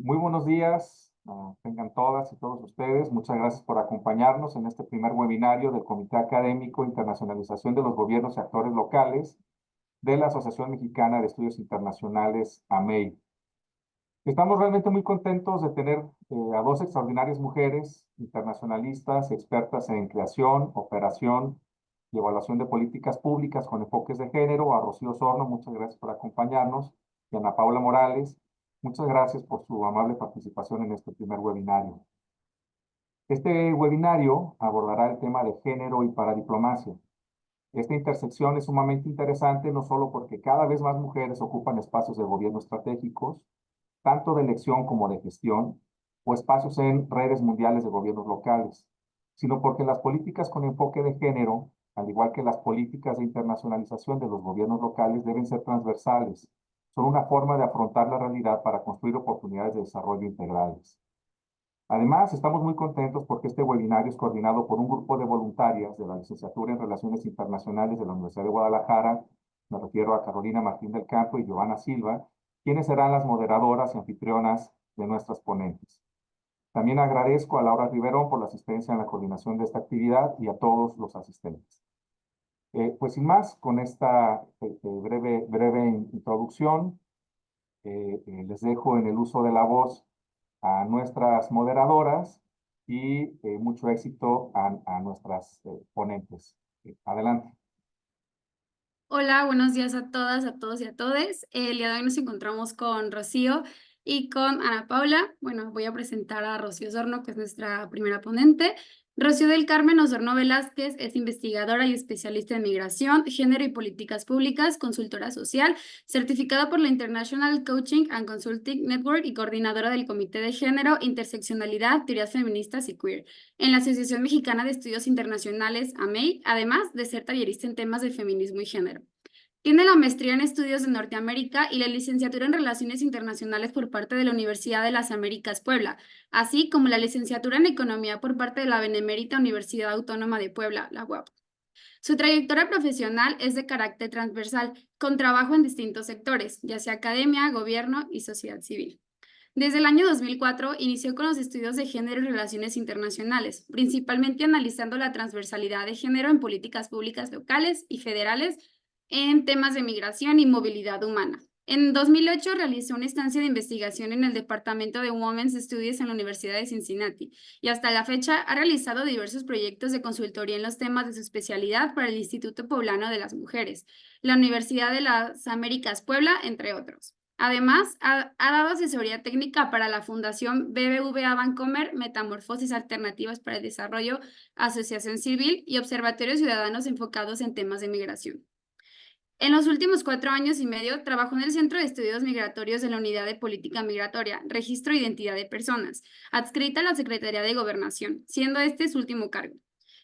Muy buenos días, tengan todas y todos ustedes. Muchas gracias por acompañarnos en este primer webinario del Comité Académico Internacionalización de los Gobiernos y Actores Locales de la Asociación Mexicana de Estudios Internacionales, AMEI. Estamos realmente muy contentos de tener a dos extraordinarias mujeres internacionalistas, expertas en creación, operación y evaluación de políticas públicas con enfoques de género. A Rocío Sorno, muchas gracias por acompañarnos, y a Ana Paula Morales, muchas gracias por su amable participación en este primer webinario. Este webinario abordará el tema de género y paradiplomacia. Esta intersección es sumamente interesante no solo porque cada vez más mujeres ocupan espacios de gobierno estratégicos, tanto de elección como de gestión, o espacios en redes mundiales de gobiernos locales, sino porque las políticas con enfoque de género, al igual que las políticas de internacionalización de los gobiernos locales, deben ser transversales. Son una forma de afrontar la realidad para construir oportunidades de desarrollo integrales. Además, estamos muy contentos porque este webinario es coordinado por un grupo de voluntarias de la Licenciatura en Relaciones Internacionales de la Universidad de Guadalajara. Me refiero a Carolina Martín del Campo y Giovanna Silva, quienes serán las moderadoras y anfitrionas de nuestras ponentes. También agradezco a Laura Riverón por la asistencia en la coordinación de esta actividad y a todos los asistentes. Pues sin más, con esta breve introducción, les dejo en el uso de la voz a nuestras moderadoras y mucho éxito a nuestras ponentes. Adelante. Hola, buenos días a todas, a todos y a todes. El día de hoy nos encontramos con Rocío y con Ana Paula. Bueno, voy a presentar a Rocío Osorno, que es nuestra primera ponente. Rocío del Carmen Osorno Velázquez es investigadora y especialista en migración, género y políticas públicas, consultora social, certificada por la International Coaching and Consulting Network y coordinadora del Comité de Género, Interseccionalidad, Teorías Feministas y Queer en la Asociación Mexicana de Estudios Internacionales, AMEI, además de ser tallerista en temas de feminismo y género. Tiene la maestría en estudios de Norteamérica y la licenciatura en Relaciones Internacionales por parte de la Universidad de las Américas Puebla, así como la licenciatura en Economía por parte de la Benemérita Universidad Autónoma de Puebla, la UAP. Su trayectoria profesional es de carácter transversal, con trabajo en distintos sectores, ya sea academia, gobierno y sociedad civil. Desde el año 2004 inició con los estudios de género y relaciones internacionales, principalmente analizando la transversalidad de género en políticas públicas locales y federales en temas de migración y movilidad humana. En 2008 realizó una estancia de investigación en el Departamento de Women's Studies en la Universidad de Cincinnati y hasta la fecha ha realizado diversos proyectos de consultoría en los temas de su especialidad para el Instituto Poblano de las Mujeres, la Universidad de las Américas Puebla, entre otros. Además, ha dado asesoría técnica para la Fundación BBVA Bancomer, Metamorfosis Alternativas para el Desarrollo, Asociación Civil y Observatorios Ciudadanos enfocados en temas de migración. En los últimos 4 años y medio trabajó en el Centro de Estudios Migratorios de la Unidad de Política Migratoria, Registro e Identidad de Personas, adscrita a la Secretaría de Gobernación, siendo este su último cargo.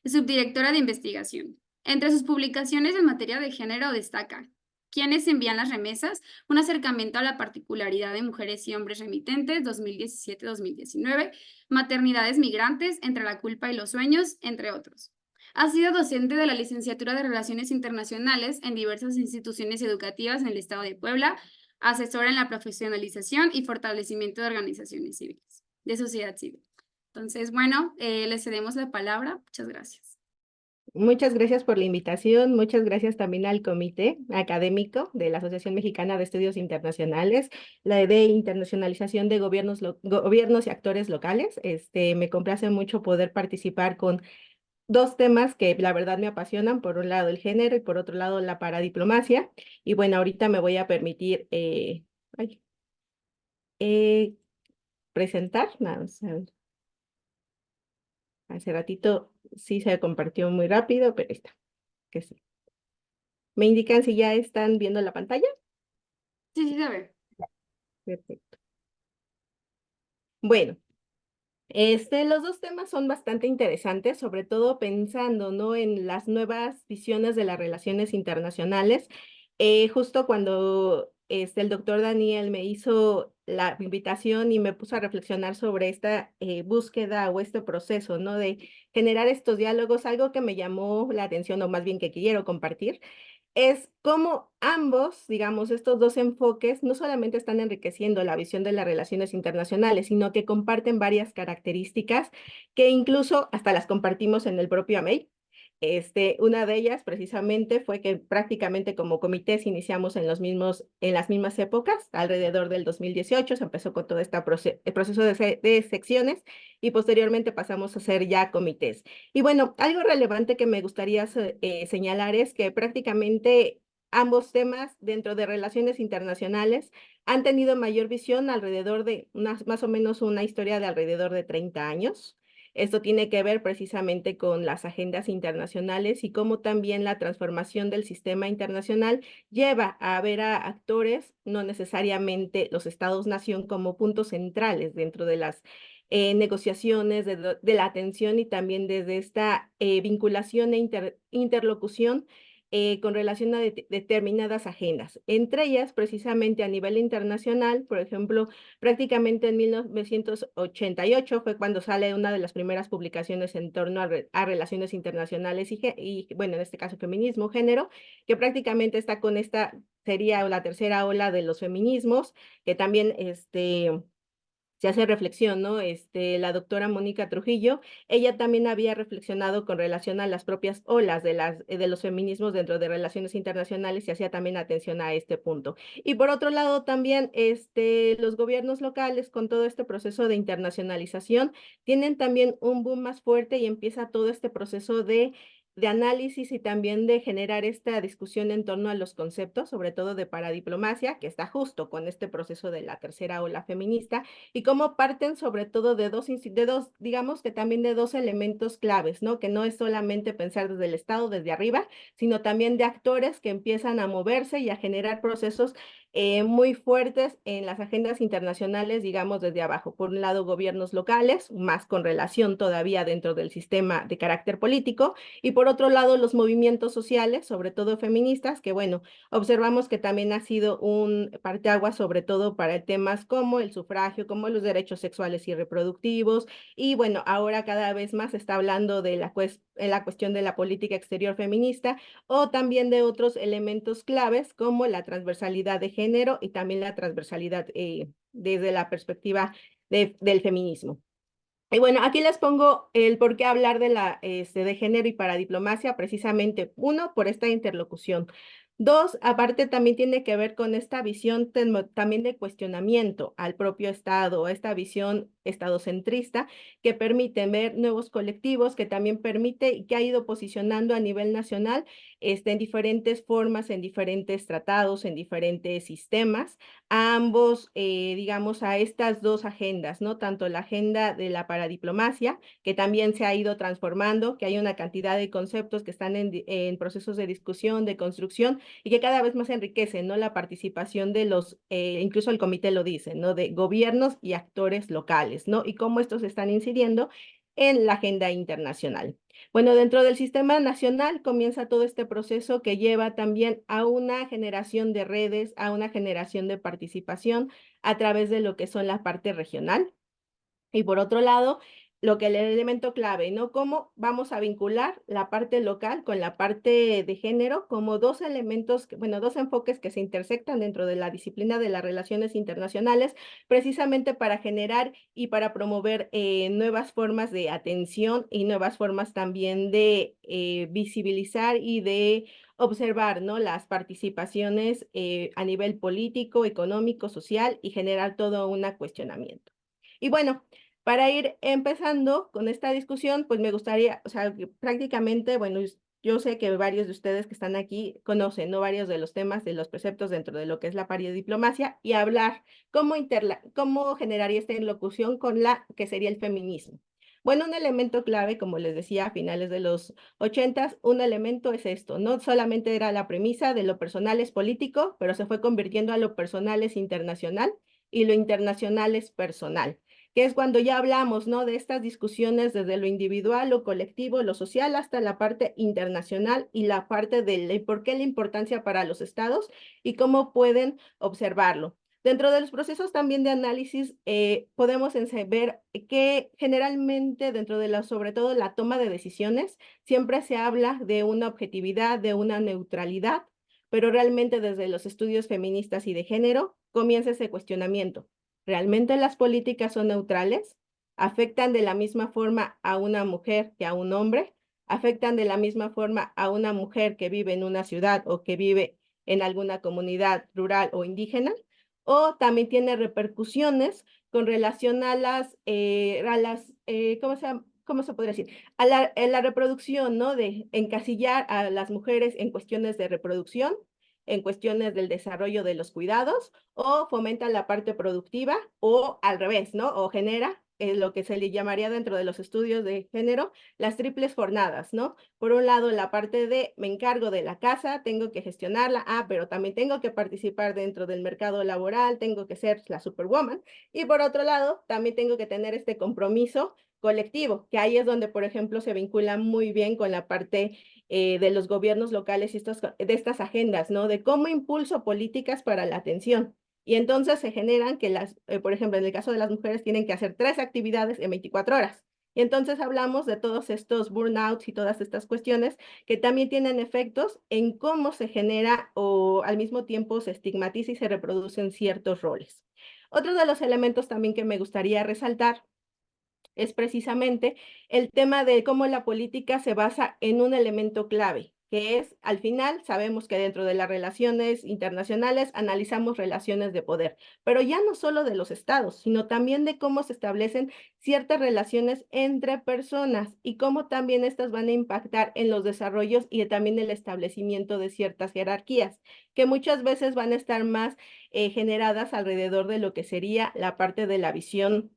Es subdirectora de investigación. Entre sus publicaciones en materia de género destaca ¿Quiénes envían las remesas? Un acercamiento a la particularidad de mujeres y hombres remitentes, 2017-2019, Maternidades migrantes, entre la culpa y los sueños, entre otros. Ha sido docente de la Licenciatura de Relaciones Internacionales en diversas instituciones educativas en el Estado de Puebla, asesora en la profesionalización y fortalecimiento de organizaciones civiles, de sociedad civil. Entonces, bueno, le cedemos la palabra. Muchas gracias. Muchas gracias por la invitación, muchas gracias también al Comité Académico de la Asociación Mexicana de Estudios Internacionales, la de Internacionalización de Gobiernos y Actores Locales. Me complace mucho poder participar con dos temas que la verdad me apasionan, por un lado el género y por otro lado la paradiplomacia. Y bueno, ahorita me voy a permitir eh, presentar. Vamos a ver. Hace ratito sí se compartió muy rápido, pero ahí está. Que sí. ¿Me indican si ya están viendo la pantalla? Sí, sí, a ver. Perfecto. Bueno, los dos temas son bastante interesantes, sobre todo pensando, ¿no?, en las nuevas visiones de las relaciones internacionales. Justo cuando el doctor Daniel me hizo la invitación y me puso a reflexionar sobre esta búsqueda o este proceso, ¿no?, de generar estos diálogos, algo que me llamó la atención, o más bien que quiero compartir, es cómo ambos, digamos, estos dos enfoques no solamente están enriqueciendo la visión de las relaciones internacionales, sino que comparten varias características que incluso hasta las compartimos en el propio AMEI. Una de ellas precisamente fue que prácticamente como comités iniciamos en las mismas épocas, alrededor del 2018 se empezó con todo este proceso de secciones y posteriormente pasamos a ser ya comités. Y bueno, algo relevante que me gustaría señalar es que prácticamente ambos temas dentro de relaciones internacionales han tenido mayor visión alrededor de más o menos una historia de alrededor de 30 años. Esto tiene que ver precisamente con las agendas internacionales y cómo también la transformación del sistema internacional lleva a ver a actores, no necesariamente los estados-nación, como puntos centrales dentro de las negociaciones, de la atención y también desde esta vinculación e interlocución con relación a determinadas agendas. Entre ellas, precisamente a nivel internacional, por ejemplo, prácticamente en 1988 fue cuando sale una de las primeras publicaciones en torno a relaciones internacionales bueno, en este caso feminismo, género, que prácticamente está con sería la tercera ola de los feminismos, que también se hace reflexión, ¿no? La doctora Mónica Trujillo, ella también había reflexionado con relación a las propias olas de los feminismos dentro de relaciones internacionales y hacía también atención a este punto. Y por otro lado, también los gobiernos locales con todo este proceso de internacionalización tienen también un boom más fuerte y empieza todo este proceso de análisis y también de generar esta discusión en torno a los conceptos, sobre todo de paradiplomacia, que está justo con este proceso de la tercera ola feminista, y cómo parten sobre todo de digamos que también de dos elementos claves, ¿no? Que no es solamente pensar desde el Estado, desde arriba, sino también de actores que empiezan a moverse y a generar procesos muy fuertes en las agendas internacionales, digamos, desde abajo. Por un lado, gobiernos locales, más con relación todavía dentro del sistema de carácter político, y por otro lado, los movimientos sociales, sobre todo feministas, que bueno, observamos que también ha sido un parteaguas, sobre todo para temas como el sufragio, como los derechos sexuales y reproductivos, y bueno, ahora cada vez más se está hablando de la cuestión de la política exterior feminista, o también de otros elementos claves como la transversalidad de género y también la transversalidad desde la perspectiva del feminismo. Y bueno, aquí les pongo el por qué hablar de género y paradiplomacia, precisamente, uno, por esta interlocución. Dos, aparte también tiene que ver con esta visión también de cuestionamiento al propio Estado, esta visión estadocentrista que permite ver nuevos colectivos, que también permite y que ha ido posicionando a nivel nacional en diferentes formas, en diferentes tratados, en diferentes sistemas a ambos, digamos, a estas dos agendas, ¿no? Tanto la agenda de la paradiplomacia, que también se ha ido transformando, que hay una cantidad de conceptos que están en procesos de discusión, de construcción, y que cada vez más enriquecen, ¿no? La participación de incluso el comité lo dice, ¿no? De gobiernos y actores locales, ¿no? Y cómo estos están incidiendo en la agenda internacional. Bueno, dentro del sistema nacional comienza todo este proceso que lleva también a una generación de redes, a una generación de participación a través de lo que son la parte regional. Y por otro lado, lo que el elemento clave, ¿no? Cómo vamos a vincular la parte local con la parte de género como dos elementos, bueno, dos enfoques que se intersectan dentro de la disciplina de las relaciones internacionales, precisamente para generar y para promover nuevas formas de atención y nuevas formas también de visibilizar y de observar, ¿no? Las participaciones a nivel político, económico, social y generar todo un cuestionamiento. Y bueno, para ir empezando con esta discusión, pues me gustaría, o sea, que prácticamente, bueno, yo sé que varios de ustedes que están aquí conocen, ¿no? Varios de los temas, de los preceptos dentro de lo que es la paridiplomacia y hablar cómo generaría esta interlocución con la que sería el feminismo. Bueno, un elemento clave, como les decía, a finales de los 80, un elemento es esto, no solamente era la premisa de lo personal es político, pero se fue convirtiendo a lo personal es internacional y lo internacional es personal, que es cuando ya hablamos, ¿no? De estas discusiones desde lo individual, lo colectivo, lo social, hasta la parte internacional y la parte de por qué la importancia para los estados y cómo pueden observarlo. Dentro de los procesos también de análisis, podemos ver que generalmente dentro de sobre todo la toma de decisiones, siempre se habla de una objetividad, de una neutralidad, pero realmente desde los estudios feministas y de género comienza ese cuestionamiento. ¿Realmente las políticas son neutrales? ¿Afectan de la misma forma a una mujer que a un hombre? ¿Afectan de la misma forma a una mujer que vive en una ciudad o que vive en alguna comunidad rural o indígena? ¿O también tiene repercusiones con relación a ¿cómo se podría decir? A la reproducción, ¿no? De encasillar a las mujeres en cuestiones de reproducción, en cuestiones del desarrollo de los cuidados, o fomenta la parte productiva, o al revés, ¿no? O genera lo que se le llamaría dentro de los estudios de género, las triples jornadas, ¿no? Por un lado, la parte de me encargo de la casa, tengo que gestionarla, pero también tengo que participar dentro del mercado laboral, tengo que ser la superwoman. Y por otro lado, también tengo que tener este compromiso colectivo, que ahí es donde, por ejemplo, se vincula muy bien con la parte de los gobiernos locales y de estas agendas, ¿no? De cómo impulso políticas para la atención. Y entonces se generan que por ejemplo, en el caso de las mujeres, tienen que hacer 3 actividades en 24 horas. Y entonces hablamos de todos estos burnouts y todas estas cuestiones que también tienen efectos en cómo se genera o al mismo tiempo se estigmatiza y se reproducen ciertos roles. Otro de los elementos también que me gustaría resaltar es precisamente el tema de cómo la política se basa en un elemento clave, que es, al final, sabemos que dentro de las relaciones internacionales analizamos relaciones de poder, pero ya no solo de los estados, sino también de cómo se establecen ciertas relaciones entre personas y cómo también estas van a impactar en los desarrollos y también el establecimiento de ciertas jerarquías, que muchas veces van a estar más generadas alrededor de lo que sería la parte de la visión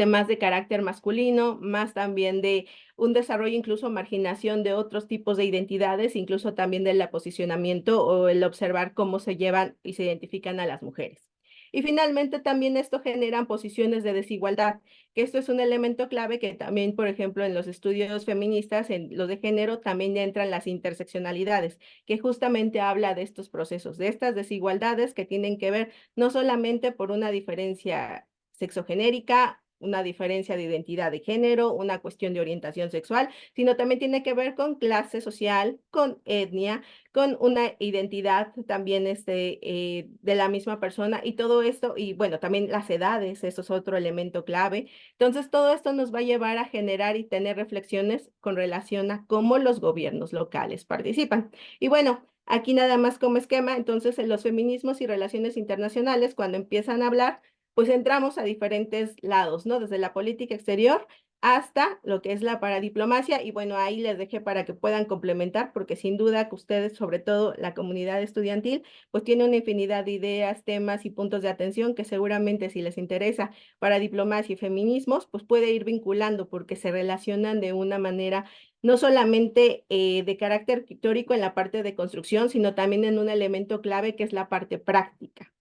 más de carácter masculino, más también de un desarrollo, incluso marginación de otros tipos de identidades, incluso también del posicionamiento o el observar cómo se llevan y se identifican a las mujeres. Y finalmente también esto genera posiciones de desigualdad, que esto es un elemento clave que también, por ejemplo, en los estudios feministas, en los de género, también entran las interseccionalidades, que justamente habla de estos procesos, de estas desigualdades que tienen que ver no solamente por una diferencia sexogenérica, una diferencia de identidad de género, una cuestión de orientación sexual, sino también tiene que ver con clase social, con etnia, con una identidad también de la misma persona y todo esto, y bueno, también las edades, eso es otro elemento clave. Entonces, todo esto nos va a llevar a generar y tener reflexiones con relación a cómo los gobiernos locales participan. Y bueno, aquí nada más como esquema, entonces en los feminismos y relaciones internacionales, cuando empiezan a hablar, pues entramos a diferentes lados, ¿no? Desde la política exterior hasta lo que es la paradiplomacia, y bueno, ahí les dejé para que puedan complementar, porque sin duda que ustedes, sobre todo la comunidad estudiantil, pues tiene una infinidad de ideas, temas y puntos de atención que seguramente si les interesa paradiplomacia y feminismos, pues puede ir vinculando porque se relacionan de una manera no solamente de carácter teórico en la parte de construcción, sino también en un elemento clave que es la parte práctica.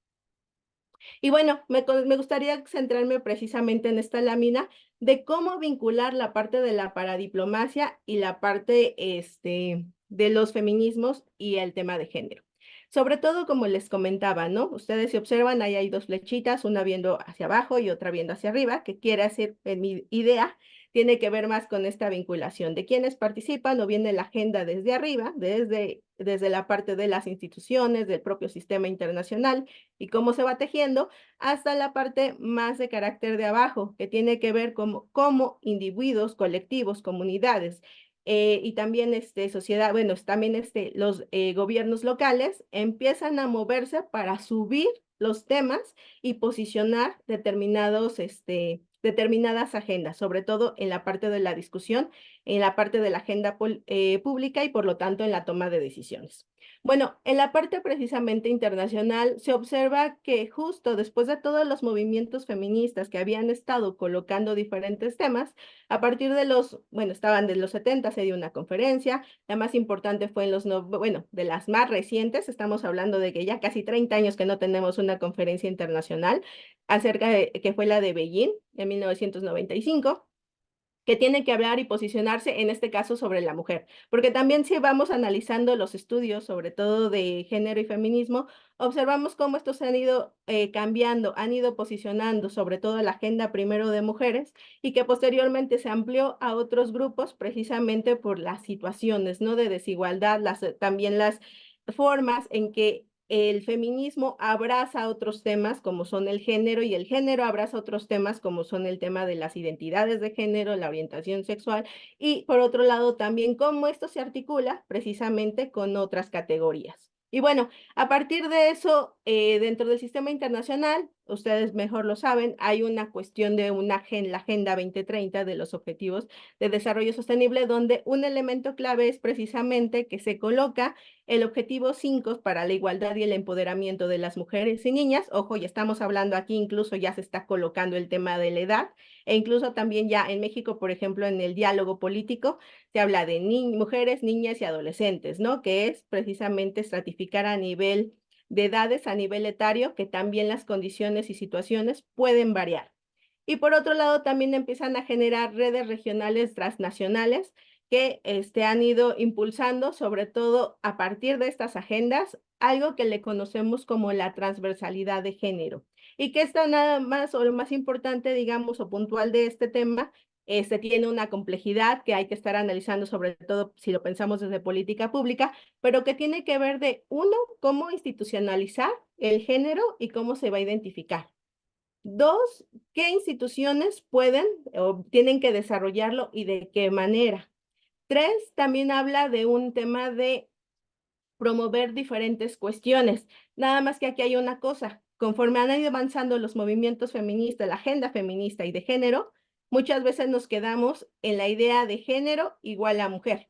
Y bueno, me gustaría centrarme precisamente en esta lámina de cómo vincular la parte de la paradiplomacia y la parte de los feminismos y el tema de género. Sobre todo, como les comentaba, ¿no? Ustedes se observan, ahí hay 2 flechitas, una viendo hacia abajo y otra viendo hacia arriba, que quiere hacer, en mi idea, tiene que ver más con esta vinculación de quienes participan o viene la agenda desde arriba, desde la parte de las instituciones, del propio sistema internacional y cómo se va tejiendo, hasta la parte más de carácter de abajo, que tiene que ver cómo individuos, colectivos, comunidades y también sociedad, bueno, también los gobiernos locales empiezan a moverse para subir los temas y posicionar determinadas agendas, sobre todo en la parte de la discusión, en la parte de la agenda pública y por lo tanto en la toma de decisiones. Bueno, en la parte precisamente internacional se observa que justo después de todos los movimientos feministas que habían estado colocando diferentes temas, a partir estaban de los 70, se dio una conferencia, la más importante fue de las más recientes, estamos hablando de que ya casi 30 años que no tenemos una conferencia internacional, que fue la de Beijing en 1995, que tiene que hablar y posicionarse en este caso sobre la mujer, porque también si vamos analizando los estudios, sobre todo de género y feminismo, observamos cómo estos han ido cambiando, han ido posicionando sobre todo la agenda primero de mujeres y que posteriormente se amplió a otros grupos precisamente por las situaciones, ¿no? De desigualdad, también las formas en que el feminismo abraza otros temas como son el género y el género abraza otros temas como son el tema de las identidades de género, la orientación sexual y por otro lado también cómo esto se articula precisamente con otras categorías. Y bueno, a partir de eso, dentro del sistema internacional, ustedes mejor lo saben, hay una cuestión de la Agenda 2030 de los Objetivos de Desarrollo Sostenible, donde un elemento clave es precisamente que se coloca el objetivo 5 para la igualdad y el empoderamiento de las mujeres y niñas. Ojo, ya estamos hablando aquí, incluso ya se está colocando el tema de la edad, e incluso también ya en México, por ejemplo, en el diálogo político, se habla de mujeres, niñas y adolescentes, ¿no? Que es precisamente estratificar a nivel de edades, a nivel etario, que también las condiciones y situaciones pueden variar. Y por otro lado, también empiezan a generar redes regionales transnacionales que han ido impulsando, sobre todo a partir de estas agendas, algo que le conocemos como la transversalidad de género. Y que está nada más o lo más importante, digamos, o puntual de este tema, tiene una complejidad que hay que estar analizando, sobre todo si lo pensamos desde política pública, pero que tiene que ver de, uno, cómo institucionalizar el género y cómo se va a identificar. Dos, qué instituciones pueden o tienen que desarrollarlo y de qué manera. Tres, también habla de un tema de promover diferentes cuestiones. Nada más que aquí hay una cosa, conforme han ido avanzando los movimientos feministas, la agenda feminista y de género, muchas veces nos quedamos en la idea de género igual a mujer.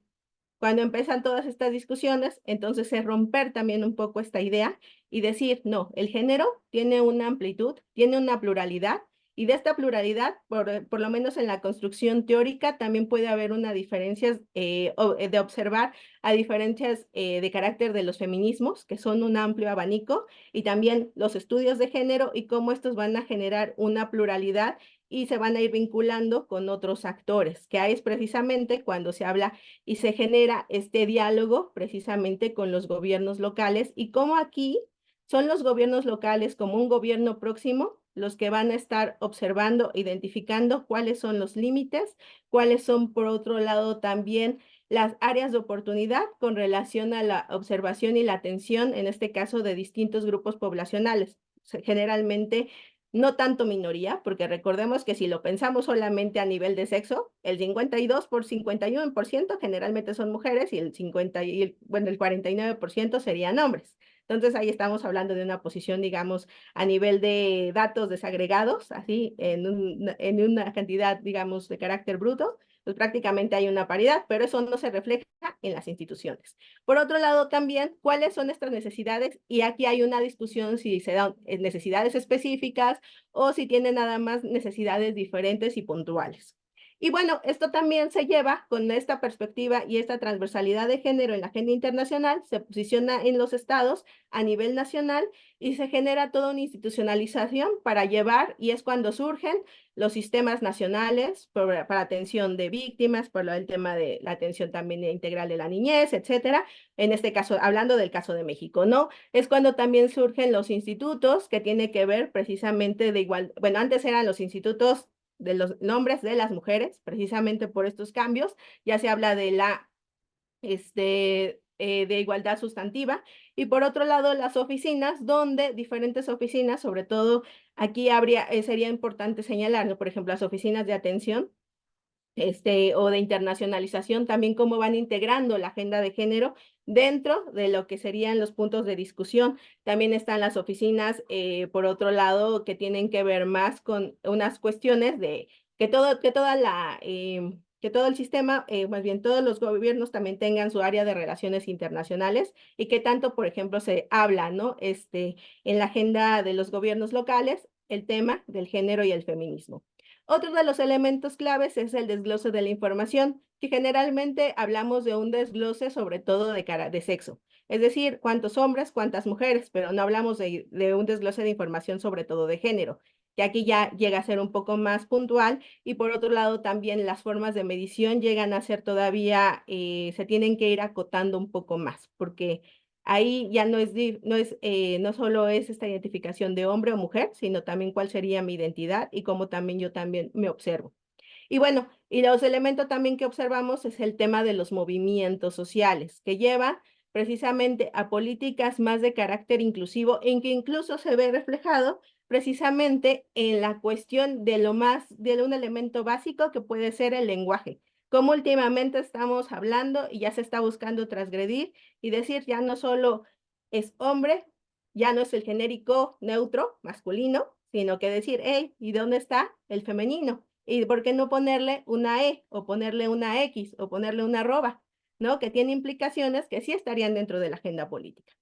Cuando empiezan todas estas discusiones, entonces es romper también un poco esta idea y decir, no, el género tiene una amplitud, tiene una pluralidad, y de esta pluralidad, por lo menos en la construcción teórica, también puede haber una diferencia de observar a diferencias de carácter de los feminismos, que son un amplio abanico, y también los estudios de género y cómo estos van a generar una pluralidad y se van a ir vinculando con otros actores, que ahí es precisamente cuando se habla y se genera este diálogo precisamente con los gobiernos locales y cómo aquí son los gobiernos locales como un gobierno próximo los que van a estar observando, identificando cuáles son los límites, cuáles son por otro lado también las áreas de oportunidad con relación a la observación y la atención, en este caso de distintos grupos poblacionales. Generalmente no tanto minoría, porque recordemos que si lo pensamos solamente a nivel de sexo, el 52 por 51% generalmente son mujeres y el 49% serían hombres. Entonces ahí estamos hablando de una posición, digamos, a nivel de datos desagregados, así en una cantidad, digamos, de carácter bruto, pues prácticamente hay una paridad, pero eso no se refleja en las instituciones. Por otro lado, también, ¿cuáles son estas necesidades? Y aquí hay una discusión si se dan necesidades específicas o si tienen nada más necesidades diferentes y puntuales. Y bueno, esto también se lleva con esta perspectiva y esta transversalidad de género en la agenda internacional, se posiciona en los estados a nivel nacional y se genera toda una institucionalización para llevar, y es cuando surgen los sistemas nacionales para atención de víctimas, por el tema de la atención también integral de la niñez, etcétera. En este caso, hablando del caso de México, ¿no? Es cuando también surgen los institutos que tiene que ver precisamente de igual, bueno, antes eran los institutos de los nombres de las mujeres, precisamente por estos cambios, ya se habla de la de igualdad sustantiva, y por otro lado las oficinas, donde diferentes oficinas, sobre todo aquí sería importante señalar, ¿no? Por ejemplo, las oficinas de atención o de internacionalización, también cómo van integrando la agenda de género dentro de lo que serían los puntos de discusión. También están las oficinas, por otro lado, que tienen que ver más con unas cuestiones de que que todo el sistema, más bien todos los gobiernos también tengan su área de relaciones internacionales y que tanto, por ejemplo, se habla, ¿no? En la agenda de los gobiernos locales, el tema del género y el feminismo. Otro de los elementos claves es el desglose de la información, que generalmente hablamos de un desglose sobre todo de sexo, es decir, cuántos hombres, cuántas mujeres, pero no hablamos de un desglose de información sobre todo de género, que aquí ya llega a ser un poco más puntual y por otro lado también las formas de medición llegan a ser todavía, se tienen que ir acotando un poco más, porque ahí ya no solo es esta identificación de hombre o mujer, sino también cuál sería mi identidad y cómo también yo también me observo. Y bueno, y los elementos también que observamos es el tema de los movimientos sociales, que lleva precisamente a políticas más de carácter inclusivo, en que incluso se ve reflejado precisamente en la cuestión de un elemento básico que puede ser el lenguaje. Como últimamente estamos hablando y ya se está buscando transgredir y decir ya no solo es hombre, ya no es el genérico neutro, masculino, sino que decir, hey, ¿y dónde está el femenino? ¿Y por qué no ponerle una E o ponerle una X o ponerle una arroba? ¿No? Que tiene implicaciones que sí estarían dentro de la agenda política.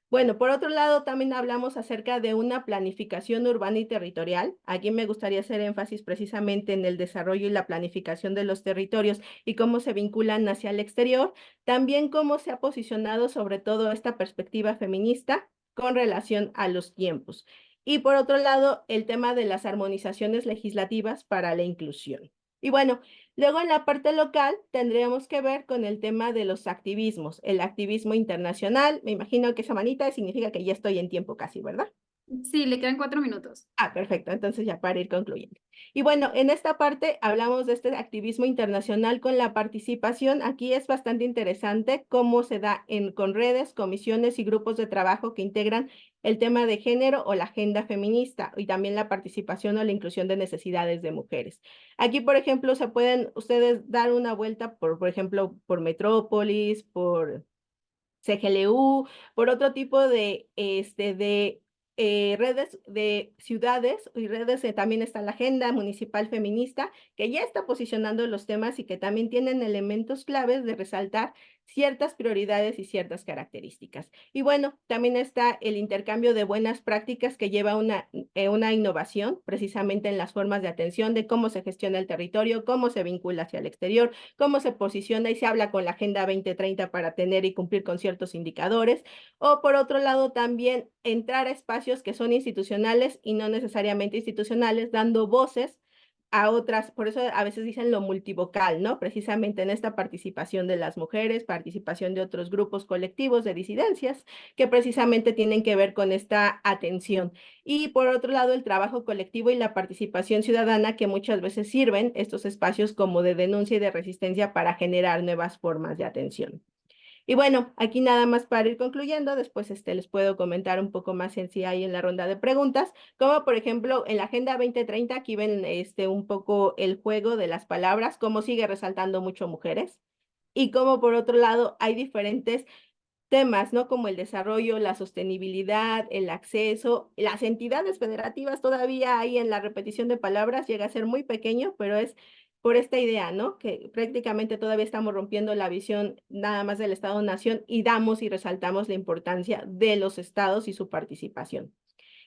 Bueno, por otro lado, también hablamos acerca de una planificación urbana y territorial. Aquí me gustaría hacer énfasis precisamente en el desarrollo y la planificación de los territorios y cómo se vinculan hacia el exterior. También cómo se ha posicionado sobre todo esta perspectiva feminista con relación a los tiempos. Y por otro lado, el tema de las armonizaciones legislativas para la inclusión. Y bueno, luego en la parte local tendríamos que ver con el tema de los activismos, el activismo internacional. Me imagino que esa manita significa que ya estoy en tiempo casi, ¿verdad? Sí, le quedan 4 minutos. Ah, perfecto. Entonces ya para ir concluyendo. Y bueno, en esta parte hablamos de este activismo internacional con la participación. Aquí es bastante interesante cómo se da con redes, comisiones y grupos de trabajo que integran el tema de género o la agenda feminista y también la participación o la inclusión de necesidades de mujeres. Aquí, por ejemplo, se pueden ustedes dar una vuelta por ejemplo, por Metrópolis, por CGLU, por otro tipo de redes de ciudades y redes, también está la Agenda Municipal Feminista, que ya está posicionando los temas y que también tienen elementos claves de resaltar ciertas prioridades y ciertas características. Y bueno, también está el intercambio de buenas prácticas que lleva una innovación precisamente en las formas de atención, de cómo se gestiona el territorio, cómo se vincula hacia el exterior, cómo se posiciona y se habla con la Agenda 2030 para tener y cumplir con ciertos indicadores, o por otro lado también entrar a espacios que son institucionales y no necesariamente institucionales, dando voces a otras, por eso a veces dicen lo multivocal, ¿no? Precisamente en esta participación de las mujeres, participación de otros grupos colectivos de disidencias, que precisamente tienen que ver con esta atención. Y por otro lado, el trabajo colectivo y la participación ciudadana, que muchas veces sirven estos espacios como de denuncia y de resistencia para generar nuevas formas de atención. Y bueno, aquí nada más para ir concluyendo, después les puedo comentar un poco más en si hay en la ronda de preguntas, como por ejemplo en la Agenda 2030, aquí ven un poco el juego de las palabras, cómo sigue resaltando mucho mujeres, y cómo por otro lado hay diferentes temas, ¿no? Como el desarrollo, la sostenibilidad, el acceso, las entidades federativas todavía ahí en la repetición de palabras llega a ser muy pequeño, pero es por esta idea, ¿no? Que prácticamente todavía estamos rompiendo la visión nada más del Estado-nación y damos y resaltamos la importancia de los estados y su participación.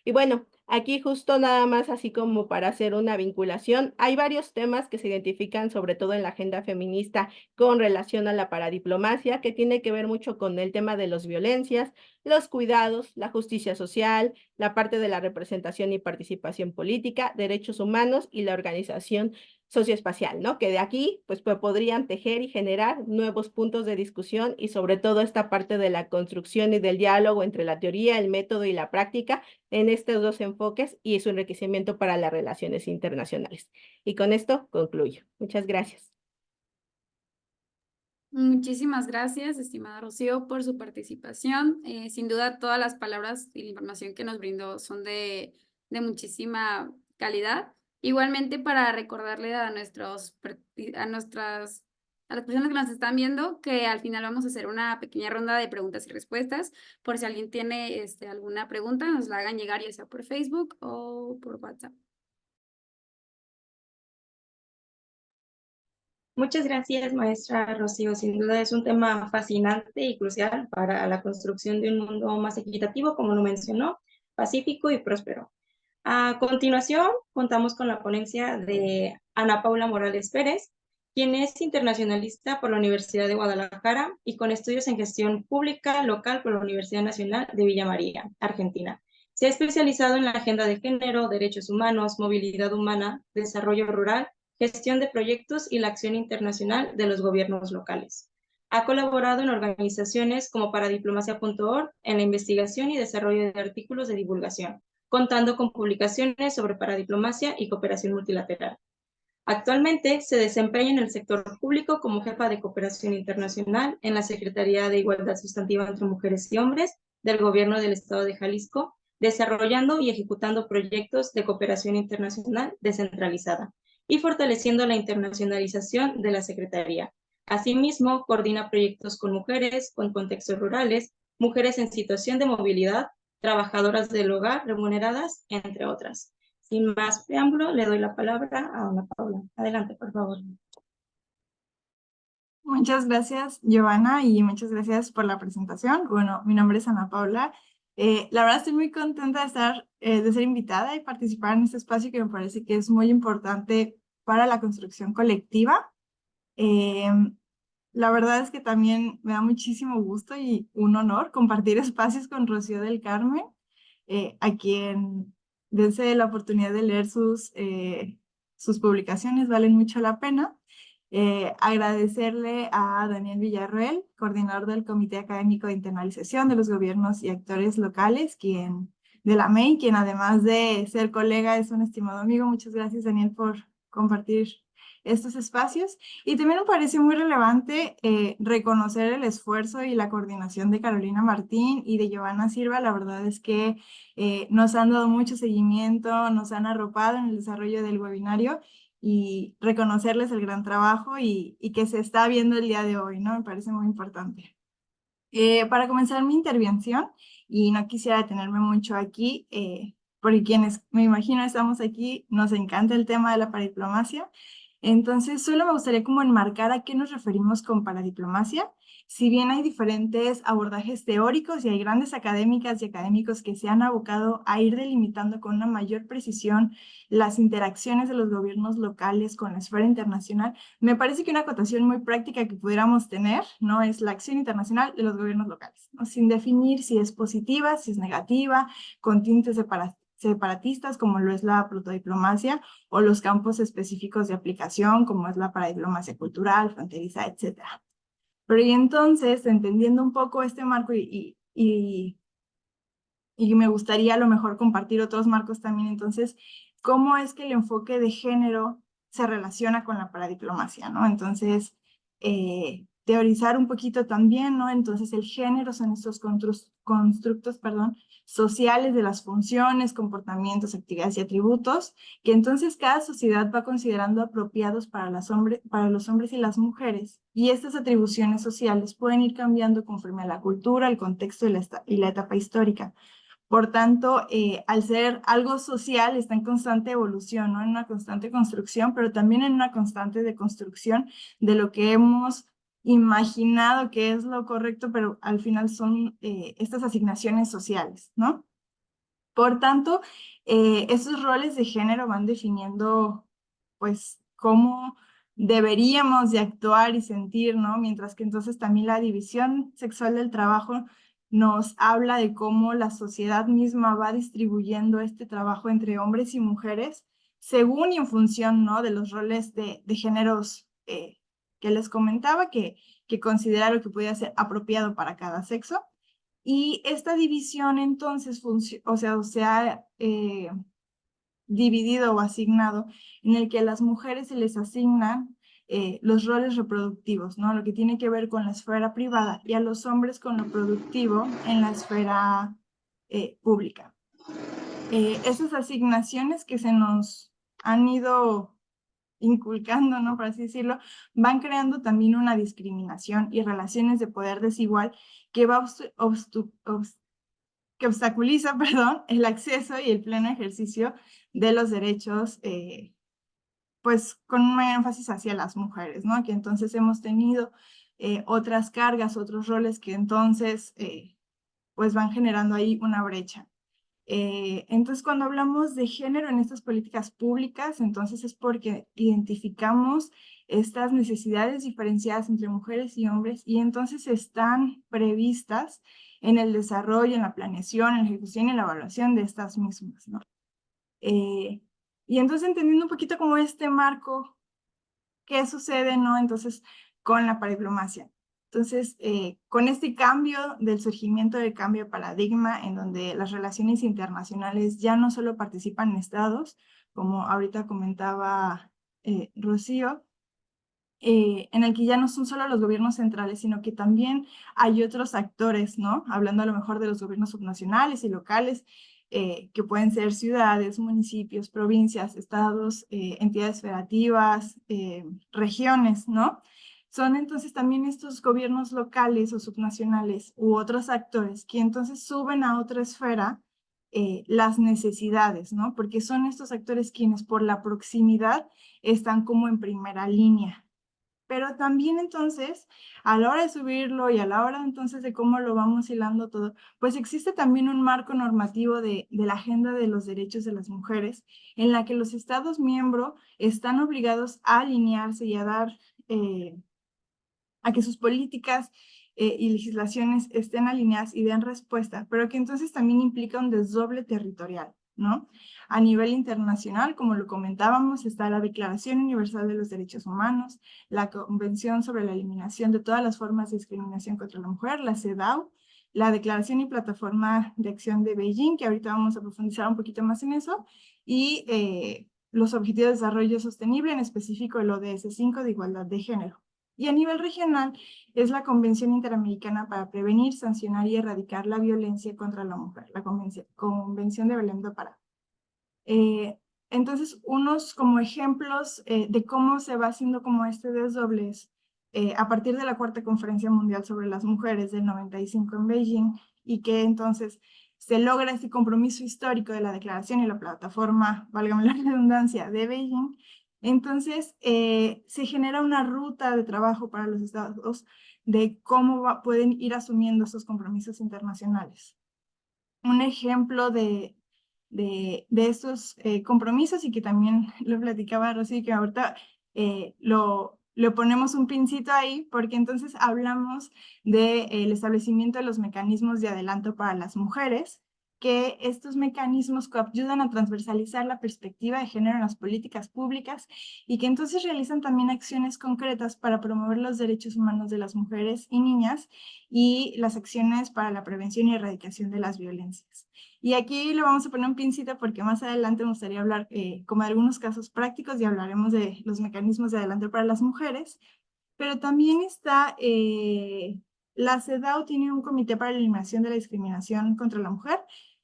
Y bueno, aquí justo nada más así como para hacer una vinculación, hay varios temas que se identifican sobre todo en la agenda feminista con relación a la paradiplomacia, que tiene que ver mucho con el tema de las violencias, los cuidados, la justicia social, la parte de la representación y participación política, derechos humanos y la organización socioespacial, ¿no? Que de aquí pues podrían tejer y generar nuevos puntos de discusión y sobre todo esta parte de la construcción y del diálogo entre la teoría, el método y la práctica en estos dos enfoques y su enriquecimiento para las relaciones internacionales. Y con esto concluyo. Muchas gracias. Muchísimas gracias, estimada Rocío, por su participación. Sin duda, todas las palabras y la información que nos brindó son de muchísima calidad. Igualmente, para recordarle a las personas que nos están viendo que al final vamos a hacer una pequeña ronda de preguntas y respuestas. Por si alguien tiene alguna pregunta, nos la hagan llegar ya sea por Facebook o por WhatsApp. Muchas gracias, maestra Rocío. Sin duda es un tema fascinante y crucial para la construcción de un mundo más equitativo, como lo mencionó, pacífico y próspero. A continuación, contamos con la ponencia de Ana Paula Morales Pérez, quien es internacionalista por la Universidad de Guadalajara y con estudios en gestión pública local por la Universidad Nacional de Villa María, Argentina. Se ha especializado en la agenda de género, derechos humanos, movilidad humana, desarrollo rural, gestión de proyectos y la acción internacional de los gobiernos locales. Ha colaborado en organizaciones como paradiplomacia.org en la investigación y desarrollo de artículos de divulgación, contando con publicaciones sobre paradiplomacia y cooperación multilateral. Actualmente se desempeña en el sector público como jefa de cooperación internacional en la Secretaría de Igualdad Sustantiva entre Mujeres y Hombres del Gobierno del Estado de Jalisco, desarrollando y ejecutando proyectos de cooperación internacional descentralizada y fortaleciendo la internacionalización de la Secretaría. Asimismo, coordina proyectos con mujeres con contextos rurales, mujeres en situación de movilidad, trabajadoras del hogar remuneradas, entre otras. Sin más preámbulo, le doy la palabra a Ana Paula. Adelante, por favor. Muchas gracias, Giovanna, y muchas gracias por la presentación. Bueno, mi nombre es Ana Paula. La verdad estoy muy contenta de ser invitada y participar en este espacio que me parece que es muy importante para la construcción colectiva. La verdad es que también me da muchísimo gusto y un honor compartir espacios con Rocío del Carmen, a quien dense la oportunidad de leer sus publicaciones, valen mucho la pena. Agradecerle a Daniel Villarroel, coordinador del Comité Académico de Internalización de los Gobiernos y Actores Locales, de la MEI, quien además de ser colega es un estimado amigo. Muchas gracias, Daniel, por compartir estos espacios. Y también me parece muy relevante reconocer el esfuerzo y la coordinación de Carolina Martín y de Giovanna Silva. La verdad es que nos han dado mucho seguimiento, nos han arropado en el desarrollo del webinario, y reconocerles el gran trabajo y que se está viendo el día de hoy, ¿no? Me parece muy importante. Para comenzar mi intervención, y no quisiera detenerme mucho aquí, porque quienes me imagino estamos aquí, nos encanta el tema de la paradiplomacia. Entonces, solo me gustaría como enmarcar a qué nos referimos con paradiplomacia. Si bien hay diferentes abordajes teóricos y hay grandes académicas y académicos que se han abocado a ir delimitando con una mayor precisión las interacciones de los gobiernos locales con la esfera internacional, me parece que una acotación muy práctica que pudiéramos tener, ¿no?, es la acción internacional de los gobiernos locales, ¿no?, sin definir si es positiva, si es negativa, con tintes separatistas, como lo es la protodiplomacia, o los campos específicos de aplicación, como es la paradiplomacia cultural, fronteriza, etc. Pero y entonces, entendiendo un poco este marco y me gustaría a lo mejor compartir otros marcos también, entonces, ¿cómo es que el enfoque de género se relaciona con la paradiplomacia, ¿no? Entonces, teorizar un poquito también, ¿no? Entonces, el género son estos constructos, sociales de las funciones, comportamientos, actividades y atributos, que entonces cada sociedad va considerando apropiados para los hombres y las mujeres, y estas atribuciones sociales pueden ir cambiando conforme a la cultura, el contexto y la etapa histórica. Por tanto, al ser algo social, está en constante evolución, ¿no?, en una constante construcción, pero también en una constante deconstrucción de lo que hemos imaginado que es lo correcto, pero al final son estas asignaciones sociales, ¿no? Por tanto, esos roles de género van definiendo, pues, cómo deberíamos de actuar y sentir, ¿no? Mientras que entonces también la división sexual del trabajo nos habla de cómo la sociedad misma va distribuyendo este trabajo entre hombres y mujeres según y en función, ¿no?, de los roles de géneros que les comentaba, que considera lo que podía ser apropiado para cada sexo. Y esta división entonces se ha dividido o asignado en el que a las mujeres se les asignan los roles reproductivos, ¿no?, lo que tiene que ver con la esfera privada, y a los hombres con lo productivo en la esfera pública. Esas asignaciones que se nos han ido inculcando, ¿no?, por así decirlo, van creando también una discriminación y relaciones de poder desigual que que obstaculiza, el acceso y el pleno ejercicio de los derechos, pues con un énfasis hacia las mujeres, ¿no? Que entonces hemos tenido otras cargas, otros roles que entonces pues van generando ahí una brecha. Entonces, cuando hablamos de género en estas políticas públicas, entonces es porque identificamos estas necesidades diferenciadas entre mujeres y hombres, y entonces están previstas en el desarrollo, en la planeación, en la ejecución y en la evaluación de estas mismas, ¿no? Y entonces, entendiendo un poquito como este marco, ¿qué sucede, no? Entonces, con la paradiplomacia. Entonces, con este cambio del surgimiento del cambio de paradigma, en donde las relaciones internacionales ya no solo participan en estados, como ahorita comentaba Rocío, en el que ya no son solo los gobiernos centrales, sino que también hay otros actores, ¿no? Hablando a lo mejor de los gobiernos subnacionales y locales, que pueden ser ciudades, municipios, provincias, estados, entidades federativas, regiones, ¿no? Son entonces también estos gobiernos locales o subnacionales u otros actores que entonces suben a otra esfera las necesidades, ¿no? Porque son estos actores quienes por la proximidad están como en primera línea. Pero también entonces, a la hora de subirlo y a la hora entonces de cómo lo vamos hilando todo, pues existe también un marco normativo de la Agenda de los Derechos de las Mujeres, en la que los Estados miembros están obligados a alinearse y a dar, a que sus políticas y legislaciones estén alineadas y den respuesta, pero que entonces también implica un desdoble territorial, ¿no? A nivel internacional, como lo comentábamos, está la Declaración Universal de los Derechos Humanos, la Convención sobre la Eliminación de todas las formas de discriminación contra la mujer, la CEDAW, la Declaración y Plataforma de Acción de Beijing, que ahorita vamos a profundizar un poquito más en eso, y los Objetivos de Desarrollo Sostenible, en específico el ODS 5 de igualdad de género. Y a nivel regional es la Convención Interamericana para Prevenir, Sancionar y Erradicar la Violencia contra la Mujer, la Convención de Belém do Pará. Entonces, unos como ejemplos de cómo se va haciendo como este desdoble es, a partir de la Cuarta Conferencia Mundial sobre las Mujeres del 95 en Beijing, y que entonces se logra este compromiso histórico de la declaración y la plataforma, válgame la redundancia, de Beijing. Entonces, se genera una ruta de trabajo para los estados de cómo pueden ir asumiendo esos compromisos internacionales. Un ejemplo de estos compromisos, y que también lo platicaba Rosy, que ahorita lo ponemos un pincito ahí, porque entonces hablamos del establecimiento de los mecanismos de adelanto para las mujeres, que estos mecanismos ayudan a transversalizar la perspectiva de género en las políticas públicas y que entonces realizan también acciones concretas para promover los derechos humanos de las mujeres y niñas y las acciones para la prevención y erradicación de las violencias. Y aquí le vamos a poner un pincito porque más adelante me gustaría hablar como de algunos casos prácticos y hablaremos de los mecanismos de adelanto para las mujeres, pero también está, la CEDAW tiene un comité para la eliminación de la discriminación contra la mujer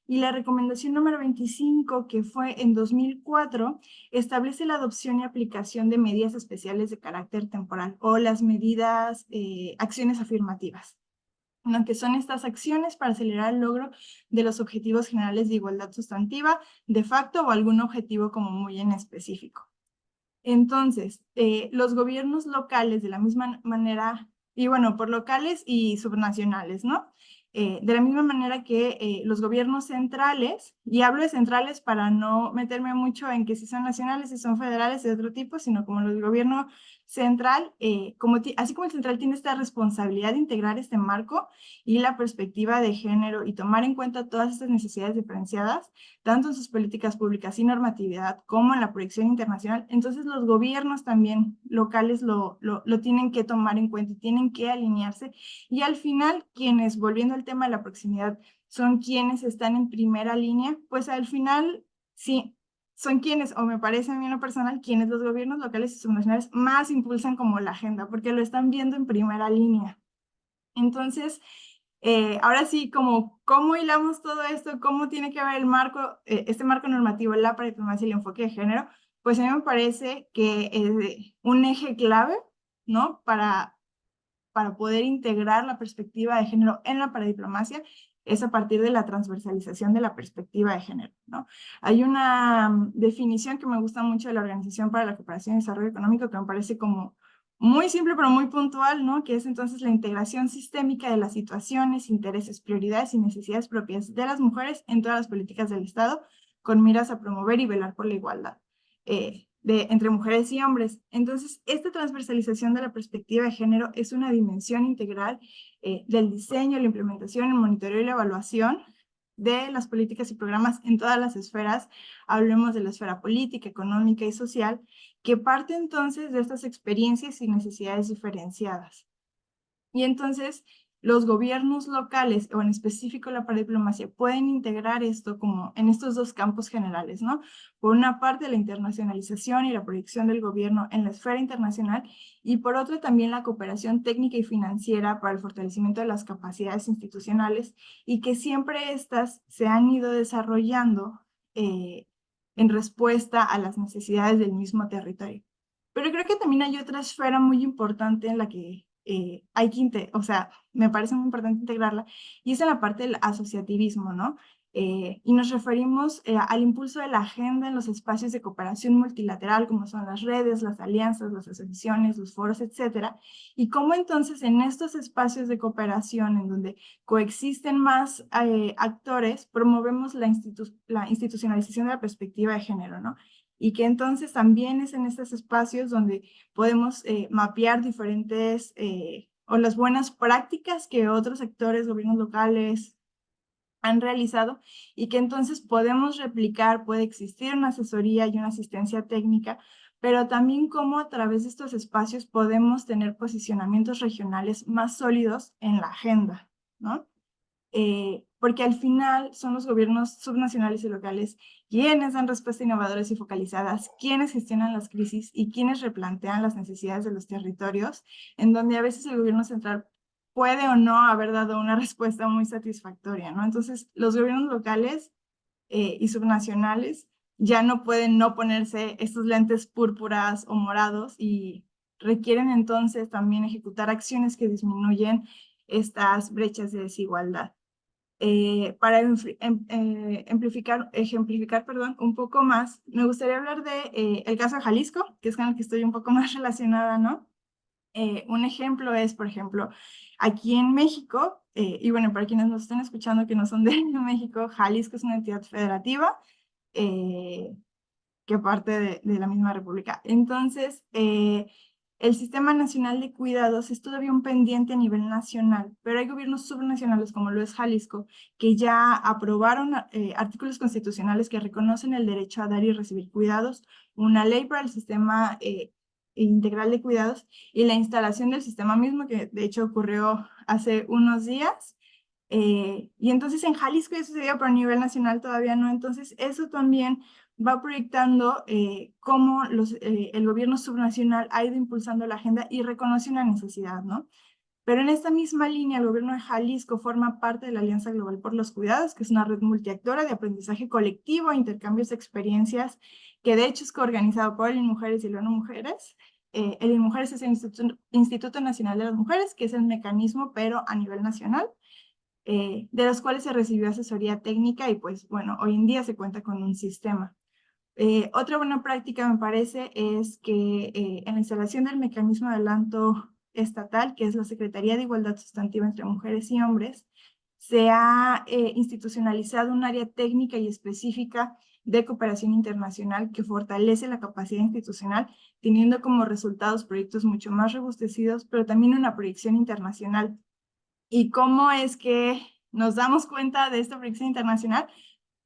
y la recomendación número 25, que fue en 2004, establece la adopción y aplicación de medidas especiales de carácter temporal o las medidas, acciones afirmativas, ¿no? Que son estas acciones para acelerar el logro de los objetivos generales de igualdad sustantiva, de facto o algún objetivo como muy en específico. Entonces, los gobiernos locales de la misma manera, y bueno, por locales y subnacionales, ¿no? De la misma manera que los gobiernos centrales, y hablo de centrales para no meterme mucho en que si son nacionales, si son federales, de otro tipo, sino como el gobierno central, así como el central tiene esta responsabilidad de integrar este marco y la perspectiva de género y tomar en cuenta todas estas necesidades diferenciadas, tanto en sus políticas públicas y normatividad como en la proyección internacional, entonces los gobiernos también locales lo tienen que tomar en cuenta y tienen que alinearse. Y al final, quienes, volviendo al tema de la proximidad, son quienes están en primera línea, pues al final, sí, son quienes, o me parece a mí en lo personal, quienes los gobiernos locales y subnacionales más impulsan como la agenda, porque lo están viendo en primera línea. Entonces, ahora sí, como cómo hilamos todo esto, cómo tiene que ver el marco, este marco normativo, la paradiplomacia y el enfoque de género, pues a mí me parece que es un eje clave, ¿no? Para poder integrar la perspectiva de género en la paradiplomacia es a partir de la transversalización de la perspectiva de género, ¿no? Hay una definición que me gusta mucho de la Organización para la Cooperación y Desarrollo Económico que me parece como muy simple pero muy puntual, ¿no? Que es entonces la integración sistémica de las situaciones, intereses, prioridades y necesidades propias de las mujeres en todas las políticas del Estado con miras a promover y velar por la igualdad entre mujeres y hombres. Entonces, esta transversalización de la perspectiva de género es una dimensión integral del diseño, la implementación, el monitoreo y la evaluación de las políticas y programas en todas las esferas. Hablemos de la esfera política, económica y social, que parte entonces de estas experiencias y necesidades diferenciadas. Y entonces, los gobiernos locales o en específico la paradiplomacia pueden integrar esto como en estos dos campos generales, ¿no? Por una parte, la internacionalización y la proyección del gobierno en la esfera internacional y por otra también la cooperación técnica y financiera para el fortalecimiento de las capacidades institucionales y que siempre estas se han ido desarrollando en respuesta a las necesidades del mismo territorio. Pero creo que también hay otra esfera muy importante en la que hay que, o sea, me parece muy importante integrarla, y es en la parte del asociativismo, ¿no? Y nos referimos al impulso de la agenda en los espacios de cooperación multilateral, como son las redes, las alianzas, las asociaciones, los foros, etcétera, y cómo entonces en estos espacios de cooperación en donde coexisten más actores, promovemos la institucionalización de la perspectiva de género, ¿no? Y que entonces también es en estos espacios donde podemos mapear diferentes o las buenas prácticas que otros sectores, gobiernos locales han realizado y que entonces podemos replicar, puede existir una asesoría y una asistencia técnica, pero también cómo a través de estos espacios podemos tener posicionamientos regionales más sólidos en la agenda, ¿no? Porque al final son los gobiernos subnacionales y locales quienes dan respuestas innovadoras y focalizadas, quienes gestionan las crisis y quienes replantean las necesidades de los territorios, en donde a veces el gobierno central puede o no haber dado una respuesta muy satisfactoria, ¿no? Entonces, los gobiernos locales y subnacionales ya no pueden no ponerse estos lentes púrpuras o morados y requieren entonces también ejecutar acciones que disminuyen estas brechas de desigualdad. Para ejemplificar, perdón, un poco más, me gustaría hablar de el caso de Jalisco, que es con el que estoy un poco más relacionada, ¿no? Un ejemplo es, por ejemplo, aquí en México, y bueno, para quienes nos estén escuchando que no son de México, Jalisco es una entidad federativa que parte de la misma república. Entonces, el Sistema Nacional de Cuidados es todavía un pendiente a nivel nacional, pero hay gobiernos subnacionales, como lo es Jalisco, que ya aprobaron artículos constitucionales que reconocen el derecho a dar y recibir cuidados, una ley para el sistema integral de cuidados y la instalación del sistema mismo, que de hecho ocurrió hace unos días. Y entonces en Jalisco eso se dio, pero a nivel nacional todavía no. Entonces eso también va proyectando cómo el gobierno subnacional ha ido impulsando la agenda y reconoce una necesidad, ¿no? Pero en esta misma línea, el gobierno de Jalisco forma parte de la Alianza Global por los Cuidados, que es una red multiactora de aprendizaje colectivo e intercambios de experiencias, que de hecho es coorganizado por el INMujeres y el ONU-Mujeres. El INMujeres es el Instituto Nacional de las Mujeres, que es el mecanismo, pero a nivel nacional. De los cuales se recibió asesoría técnica y pues bueno, hoy en día se cuenta con un sistema. Otra buena práctica me parece es que en la instalación del mecanismo de adelanto estatal, que es la Secretaría de Igualdad Sustantiva entre Mujeres y Hombres, se ha institucionalizado un área técnica y específica de cooperación internacional que fortalece la capacidad institucional, teniendo como resultados proyectos mucho más robustecidos, pero también una proyección internacional. ¿Y cómo es que nos damos cuenta de esta proyección internacional?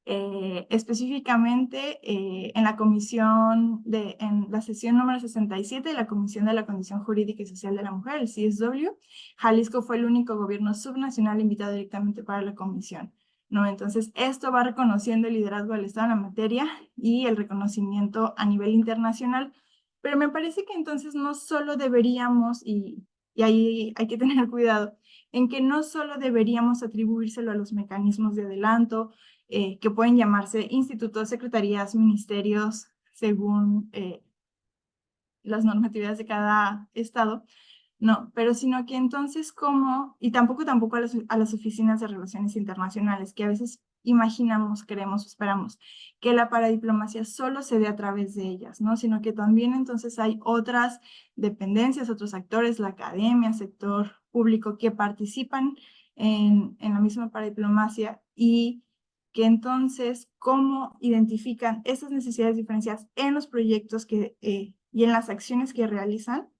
Específicamente en la en la sesión número 67 de la Comisión de la Condición Jurídica y Social de la Mujer, el CSW, Jalisco fue el único gobierno subnacional invitado directamente para la comisión, ¿no? Entonces, esto va reconociendo el liderazgo del Estado en la materia y el reconocimiento a nivel internacional, pero me parece que entonces no solo deberíamos, y ahí hay que tener cuidado, en que no solo deberíamos atribuírselo a los mecanismos de adelanto, que pueden llamarse institutos, secretarías, ministerios, según las normatividades de cada estado, no, pero sino que entonces y tampoco a las oficinas de relaciones internacionales, que a veces imaginamos, queremos, esperamos, que la paradiplomacia solo se dé a través de ellas, ¿no? Sino que también entonces hay otras dependencias, otros actores, la academia, sector público, que participan en la misma paradiplomacia y que entonces cómo identifican esas necesidades diferenciadas en los proyectos y en las acciones que realizan,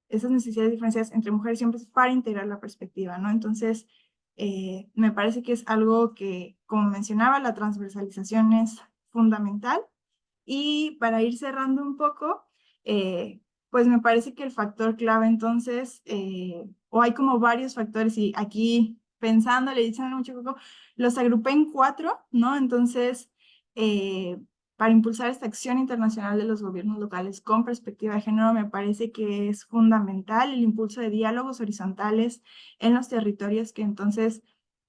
esas necesidades diferenciadas entre mujeres y hombres para integrar la perspectiva, ¿no? Entonces, me parece que es algo que, como mencionaba, la transversalización es fundamental. Y para ir cerrando un poco, pues me parece que el factor clave entonces, o hay como varios factores y aquí pensándole y echándole mucho coco, los agrupé en 4, ¿no? Entonces, para impulsar esta acción internacional de los gobiernos locales con perspectiva de género, me parece que es fundamental el impulso de diálogos horizontales en los territorios que entonces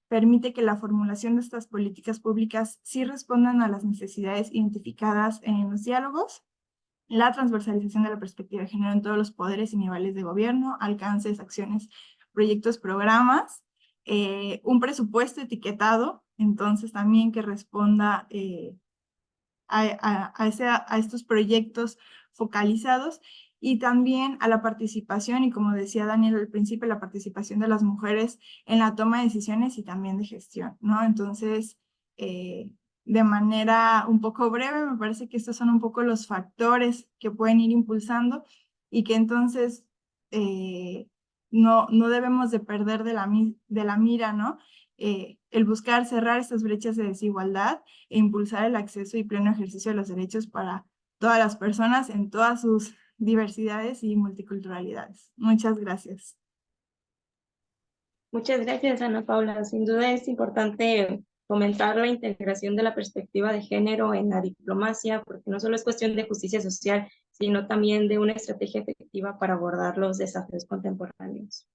permite que la formulación de estas políticas públicas sí respondan a las necesidades identificadas en los diálogos, la transversalización de la perspectiva de género en todos los poderes y niveles de gobierno, alcances, acciones, proyectos, programas, un presupuesto etiquetado, entonces también que responda a estos proyectos focalizados y también a la participación y como decía Daniel al principio, la participación de las mujeres en la toma de decisiones y también de gestión, ¿no? Entonces, de manera un poco breve, me parece que estos son un poco los factores que pueden ir impulsando y que entonces no debemos de perder de la mira, ¿no? El buscar cerrar estas brechas de desigualdad e impulsar el acceso y pleno ejercicio de los derechos para todas las personas en todas sus diversidades y multiculturalidades. Muchas gracias. Muchas gracias, Ana Paula. Sin duda es importante fomentar la integración de la perspectiva de género en la diplomacia, porque no solo es cuestión de justicia social, sino también de una estrategia efectiva para abordar los desafíos contemporáneos.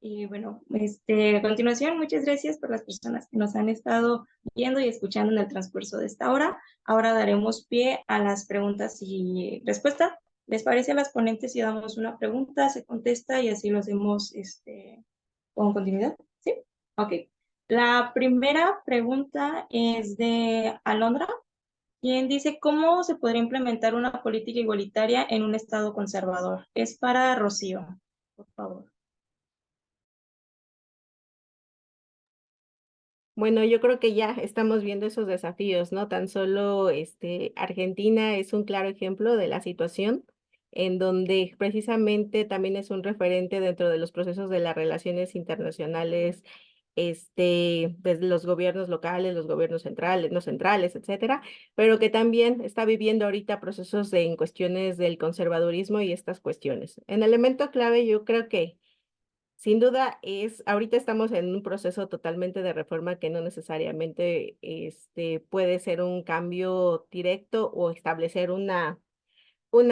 Y bueno, a continuación, muchas gracias por las personas que nos han estado viendo y escuchando en el transcurso de esta hora. Ahora daremos pie a las preguntas y respuestas. ¿Les parece a las ponentes si damos una pregunta, se contesta y así lo hacemos con continuidad? ¿Sí? Ok. La primera pregunta es de Alondra, quien dice, ¿cómo se podría implementar una política igualitaria en un estado conservador? Es para Rocío, por favor. Bueno, yo creo que ya estamos viendo esos desafíos, ¿no? Tan solo Argentina es un claro ejemplo de la situación en donde precisamente también es un referente dentro de los procesos de las relaciones internacionales, desde los gobiernos locales, los gobiernos centrales, no centrales, etcétera, pero que también está viviendo ahorita procesos en cuestiones del conservadurismo y estas cuestiones. En elemento clave, yo creo que sin duda ahorita estamos en un proceso totalmente de reforma que no necesariamente puede ser un cambio directo o establecer una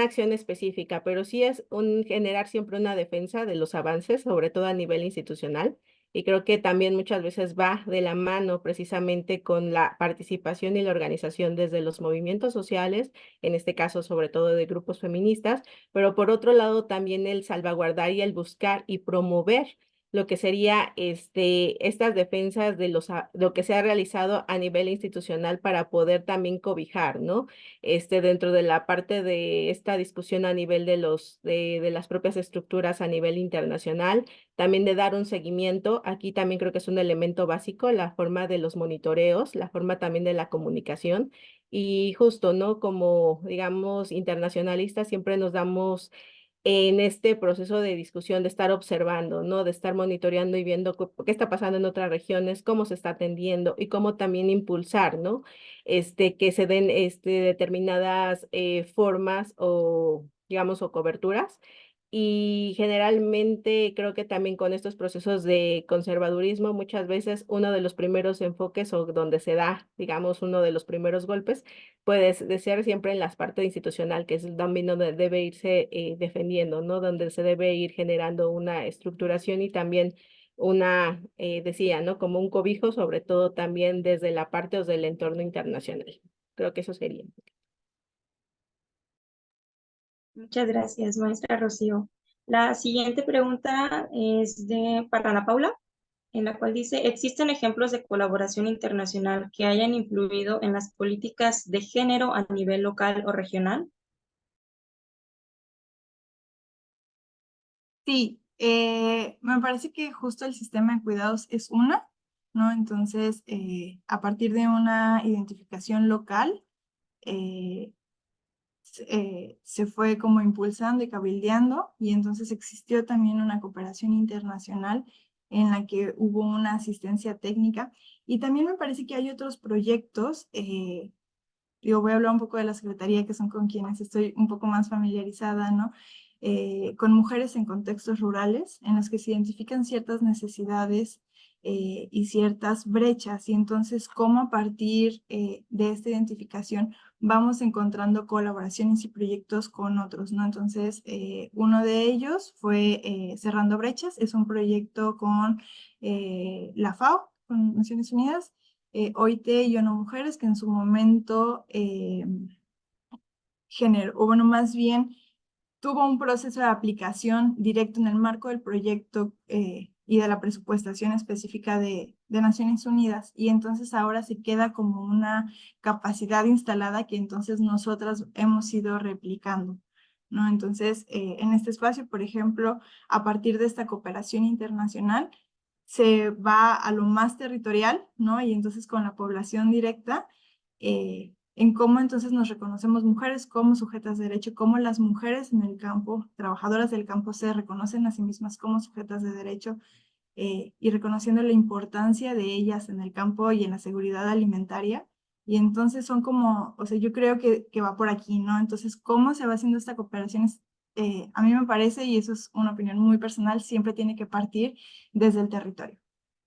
acción específica, pero sí es generar siempre una defensa de los avances, sobre todo a nivel institucional. Y creo que también muchas veces va de la mano precisamente con la participación y la organización desde los movimientos sociales, en este caso sobre todo de grupos feministas, pero por otro lado también el salvaguardar y el buscar y promover lo que sería estas defensas de lo que se ha realizado a nivel institucional para poder también cobijar, ¿no? Dentro de la parte de esta discusión a nivel de las propias estructuras a nivel internacional, también de dar un seguimiento. Aquí también creo que es un elemento básico, la forma de los monitoreos, la forma también de la comunicación. Y justo, ¿no? Como, digamos, internacionalistas, siempre nos damos en este proceso de discusión, de estar observando, ¿no? De estar monitoreando y viendo qué está pasando en otras regiones, cómo se está atendiendo y cómo también impulsar, ¿no? Que se den determinadas formas o, digamos, o coberturas. Y generalmente creo que también con estos procesos de conservadurismo, muchas veces uno de los primeros enfoques o donde se da, digamos, uno de los primeros golpes, puede ser siempre en la parte institucional, que es también donde debe irse defendiendo, ¿no? Donde se debe ir generando una estructuración y también decía, ¿no? Como un cobijo, sobre todo también desde la parte o del entorno internacional. Creo que eso sería. Muchas gracias, maestra Rocío. La siguiente pregunta es para Ana Paula, en la cual dice, ¿existen ejemplos de colaboración internacional que hayan influido en las políticas de género a nivel local o regional? Sí, me parece que justo el sistema de cuidados es una, ¿no? Entonces, a partir de una identificación local, se fue como impulsando y cabildeando y entonces existió también una cooperación internacional en la que hubo una asistencia técnica y también me parece que hay otros proyectos voy a hablar un poco de la Secretaría, que son con quienes estoy un poco más familiarizada, ¿no? Con mujeres en contextos rurales en los que se identifican ciertas necesidades y ciertas brechas, y entonces cómo a partir de esta identificación vamos encontrando colaboraciones y proyectos con otros, ¿no? Entonces, uno de ellos fue Cerrando Brechas, es un proyecto con la FAO, con Naciones Unidas, OIT y ONU Mujeres, que en su momento generó, o bueno, más bien tuvo un proceso de aplicación directo en el marco del proyecto y de la presupuestación específica de Naciones Unidas, y entonces ahora se queda como una capacidad instalada que entonces nosotras hemos ido replicando, ¿no? Entonces, en este espacio, por ejemplo, a partir de esta cooperación internacional, se va a lo más territorial, ¿no? Y entonces con la población directa, en cómo entonces nos reconocemos mujeres como sujetas de derecho, cómo las mujeres en el campo, trabajadoras del campo, se reconocen a sí mismas como sujetas de derecho, y reconociendo la importancia de ellas en el campo y en la seguridad alimentaria. Y entonces son como, o sea, yo creo que va por aquí, ¿no? Entonces, ¿cómo se va haciendo esta cooperación? A mí me parece, y eso es una opinión muy personal, siempre tiene que partir desde el territorio,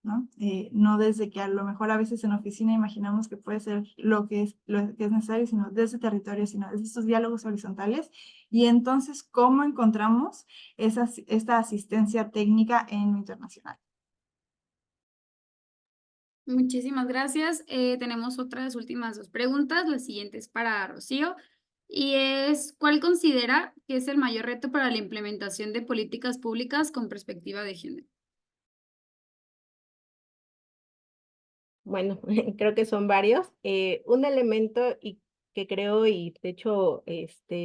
¿no? No desde que a lo mejor a veces en oficina imaginamos que puede ser lo que es necesario, sino desde el territorio, sino desde estos diálogos horizontales. Y entonces, ¿cómo encontramos esta asistencia técnica en lo internacional? Muchísimas gracias. Tenemos otras últimas dos preguntas. La siguiente es para Rocío y es, ¿cuál considera que es el mayor reto para la implementación de políticas públicas con perspectiva de género? Bueno, creo que son varios. Un elemento y que creo, y de hecho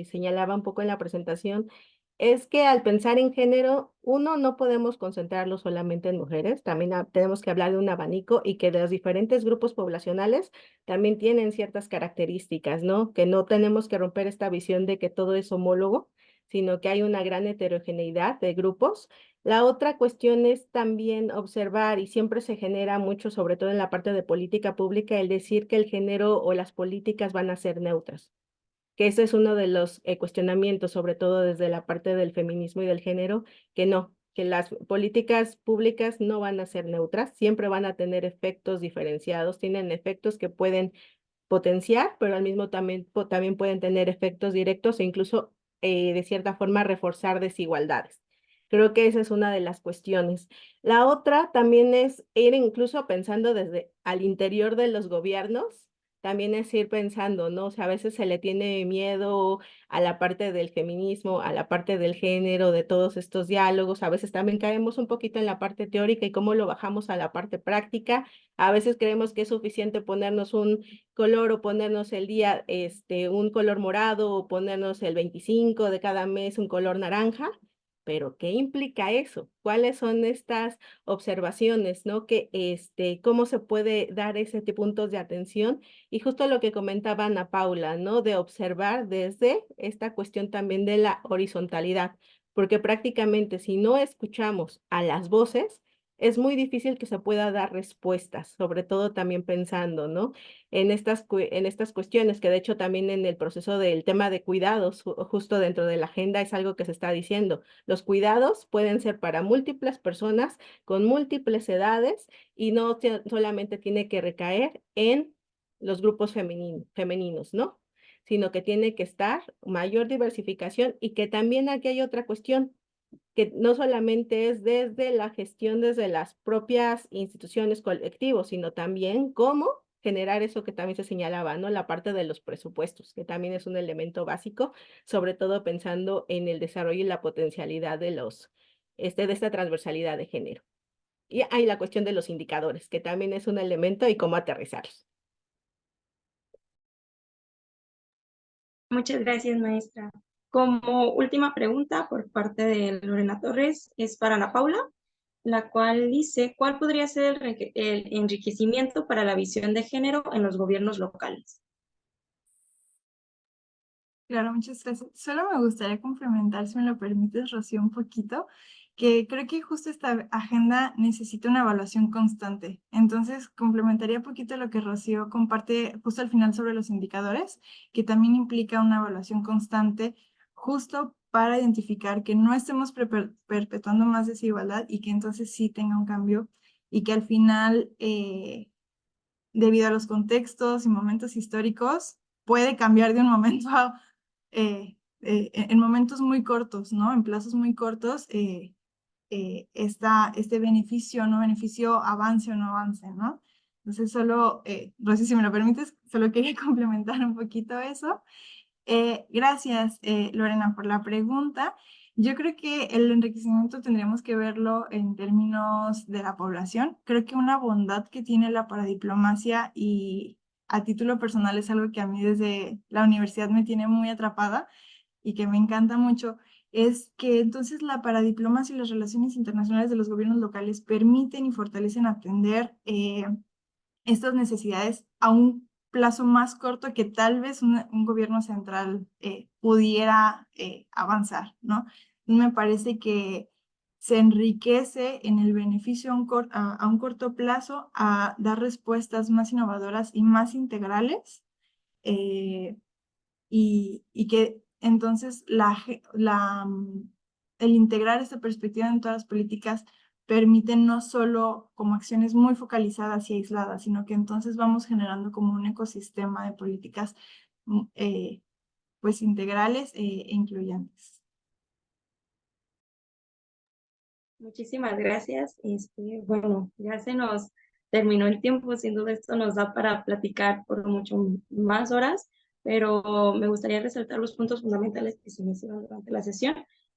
señalaba un poco en la presentación, es que al pensar en género, uno, no podemos concentrarlo solamente en mujeres, también tenemos que hablar de un abanico y que de los diferentes grupos poblacionales también tienen ciertas características, ¿no? Que no tenemos que romper esta visión de que todo es homólogo, sino que hay una gran heterogeneidad de grupos. La otra cuestión es también observar, y siempre se genera mucho, sobre todo en la parte de política pública, el decir que el género o las políticas van a ser neutras, que ese es uno de los cuestionamientos, sobre todo desde la parte del feminismo y del género, que no, que las políticas públicas no van a ser neutras, siempre van a tener efectos diferenciados, tienen efectos que pueden potenciar, pero al mismo también pueden tener efectos directos e incluso de cierta forma reforzar desigualdades. Creo que esa es una de las cuestiones. La otra también es ir incluso pensando desde al interior de los gobiernos, también es ir pensando, ¿no? O sea, a veces se le tiene miedo a la parte del feminismo, a la parte del género, de todos estos diálogos, a veces también caemos un poquito en la parte teórica y cómo lo bajamos a la parte práctica. A veces creemos que es suficiente ponernos un color o ponernos el día un color morado o ponernos el 25 de cada mes un color naranja, pero ¿qué implica eso? ¿Cuáles son estas observaciones, no? Que cómo se puede dar ese puntos de atención y justo lo que comentaba Ana Paula, ¿no? De observar desde esta cuestión también de la horizontalidad, porque prácticamente si no escuchamos a las voces, es muy difícil que se pueda dar respuestas, sobre todo también pensando, ¿no? En estas cuestiones, que de hecho también en el proceso del tema de cuidados, justo dentro de la agenda es algo que se está diciendo. Los cuidados pueden ser para múltiples personas con múltiples edades y no solamente tiene que recaer en los grupos femeninos, ¿no? Sino que tiene que estar mayor diversificación y que también aquí hay otra cuestión que no solamente es desde la gestión, desde las propias instituciones colectivos, sino también cómo generar eso que también se señalaba, ¿no? La parte de los presupuestos, que también es un elemento básico, sobre todo pensando en el desarrollo y la potencialidad de de esta transversalidad de género. Y hay la cuestión de los indicadores, que también es un elemento y cómo aterrizarlos. Muchas gracias, maestra. Como última pregunta por parte de Lorena Torres es para Ana Paula, la cual dice, ¿cuál podría ser el enriquecimiento para la visión de género en los gobiernos locales? Claro, muchas gracias. Solo me gustaría complementar, si me lo permites, Rocío, un poquito. que creo que justo esta agenda necesita una evaluación constante. Entonces, complementaría un poquito lo que Rocío comparte justo al final sobre los indicadores, que también implica una evaluación constante justo para identificar que no estemos perpetuando más desigualdad y que entonces sí tenga un cambio y que al final, debido a los contextos y momentos históricos, puede cambiar de un momento a en momentos muy cortos, ¿no? En plazos muy cortos, este beneficio o no beneficio avance o no avance, ¿no? Entonces solo, Rosy, si me lo permites, solo quería complementar un poquito eso. Gracias, Lorena, por la pregunta. Yo creo que el enriquecimiento tendríamos que verlo en términos de la población. Creo que una bondad que tiene la paradiplomacia y a título personal es algo que a mí desde la universidad me tiene muy atrapada y que me encanta mucho, es que entonces la paradiplomacia y las relaciones internacionales de los gobiernos locales permiten y fortalecen atender estas necesidades a un plazo más corto que tal vez un gobierno central pudiera avanzar, ¿no? Me parece que se enriquece en el beneficio a un corto plazo a dar respuestas más innovadoras y más integrales, y que entonces el integrar esta perspectiva en todas las políticas permite no solo como acciones muy focalizadas y aisladas, sino que entonces vamos generando como un ecosistema de políticas pues integrales e incluyentes. Muchísimas gracias. Bueno, ya se nos terminó el tiempo, sin duda esto nos da para platicar por mucho más horas, pero me gustaría resaltar los puntos fundamentales que se me hicieron durante la sesión,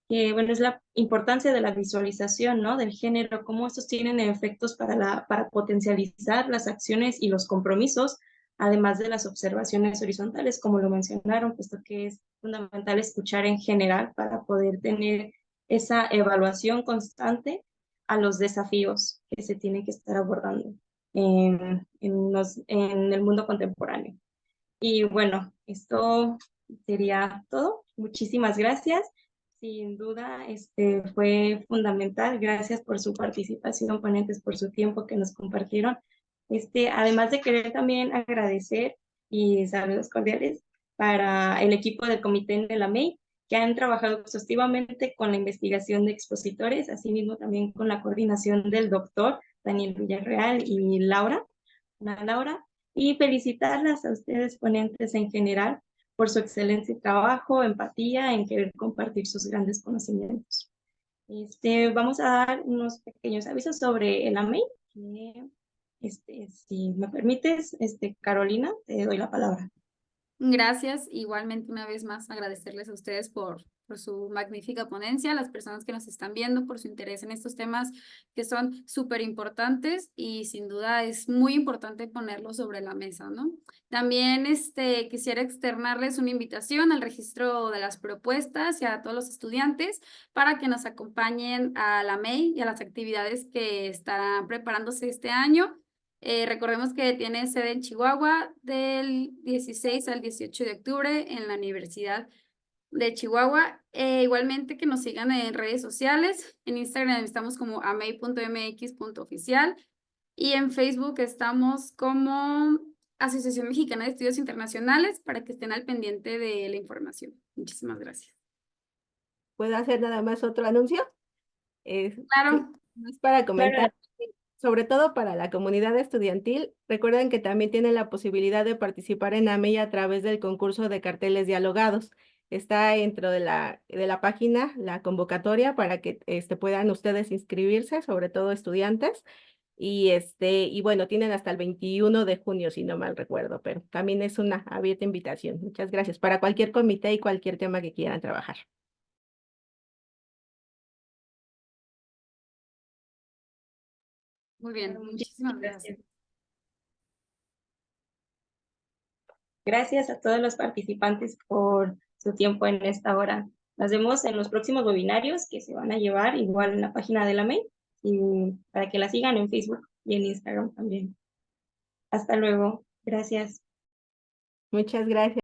que bueno, es la importancia de la visualización, ¿no? Del género, cómo estos tienen efectos para potencializar las acciones y los compromisos, además de las observaciones horizontales, como lo mencionaron, puesto que es fundamental escuchar en general para poder tener esa evaluación constante a los desafíos que se tienen que estar abordando en el mundo contemporáneo. Y bueno, esto sería todo. Muchísimas gracias. Sin duda, fue fundamental. Gracias por su participación, ponentes, por su tiempo que nos compartieron. Además de querer también agradecer y saludos cordiales para el equipo del comité de la MEI, que han trabajado exhaustivamente con la investigación de expositores, asimismo también con la coordinación del doctor Daniel Villarreal y Ana Laura, y felicitarlas a ustedes ponentes en general por su excelente trabajo, empatía, en querer compartir sus grandes conocimientos. Vamos a dar unos pequeños avisos sobre el AMEI. Si me permites, Carolina, te doy la palabra. Gracias. Igualmente, una vez más, agradecerles a ustedes por su magnífica ponencia, a las personas que nos están viendo, por su interés en estos temas que son súper importantes y sin duda es muy importante ponerlos sobre la mesa, ¿no? También quisiera externarles una invitación al registro de las propuestas y a todos los estudiantes para que nos acompañen a la MEI y a las actividades que estarán preparándose este año. Recordemos que tiene sede en Chihuahua del 16 al 18 de octubre en la Universidad de Chihuahua. Igualmente que nos sigan en redes sociales. En Instagram estamos como amei.mx.oficial y en Facebook estamos como Asociación Mexicana de Estudios Internacionales para que estén al pendiente de la información. Muchísimas gracias. ¿Puedo hacer nada más otro anuncio? Claro. Sí, es para comentar. Sobre todo para la comunidad estudiantil, recuerden que también tienen la posibilidad de participar en AMEI a través del concurso de carteles dialogados. Está dentro de la página la convocatoria para que puedan ustedes inscribirse, sobre todo estudiantes. Y bueno, tienen hasta el 21 de junio, si no mal recuerdo, pero también es una abierta invitación. Muchas gracias. Para cualquier comité y cualquier tema que quieran trabajar. Muy bien, muchísimas gracias. Gracias a todos los participantes por su tiempo en esta hora. Nos vemos en los próximos webinarios que se van a llevar igual en la página de la MEI y para que la sigan en Facebook y en Instagram también. Hasta luego. Gracias. Muchas gracias.